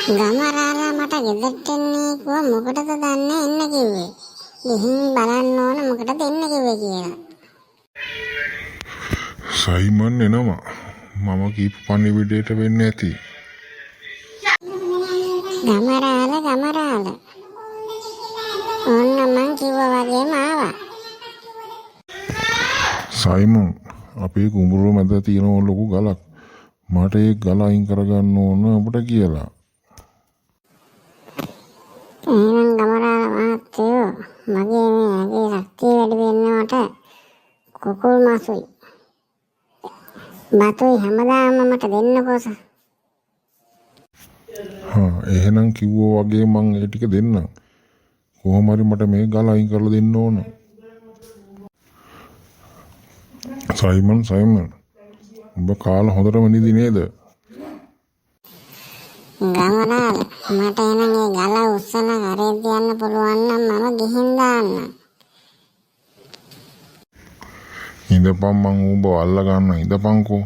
ගමරාලා මට ගෙදරට එන්නේ කිව්වා මොකටද දන්නේ එන්න කිව්වේ. ගිහින් බලන්න ඕන මොකටද එන්න කිව්වේ කියලා. සයිමන් එනවා. මම කීප පණිවිඩයට වෙන්න ඇති. ගමරාලා. ඔන්න මං කිව්වා වගේම ආවා. සයිමන් අපේ කුඹුර මැද තියෙන ලොකු ගලක්. මට ඒ ගල අයින් කරගන්න ඕන ඔබට කියලා. එහෙනම් ගමරාලා මහත්තයෝ මගේ ශක්තිය වැඩි වෙන්නවට කුකුල් මාසුයි. බතුයි හැමදාම මට දෙන්නකෝස. එහෙනම් කිව්වා වගේ මං ඒ ටික දෙන්නම්. කොහොම හරි මට මේ ගල අයින් කරලා දෙන්න ඕන. සයිමන් ඔබ කාලා හොඳටම නිදි නේද? ගමරාලා මට එහෙනම් ඒ ගල උස්සලා කරේ තියන්න පුළුවන් නම් මම ගිහින් දාන්නම්. ඉඳපන් මං ඔබ අල්ල ගන්න ඉඳපන්කෝ.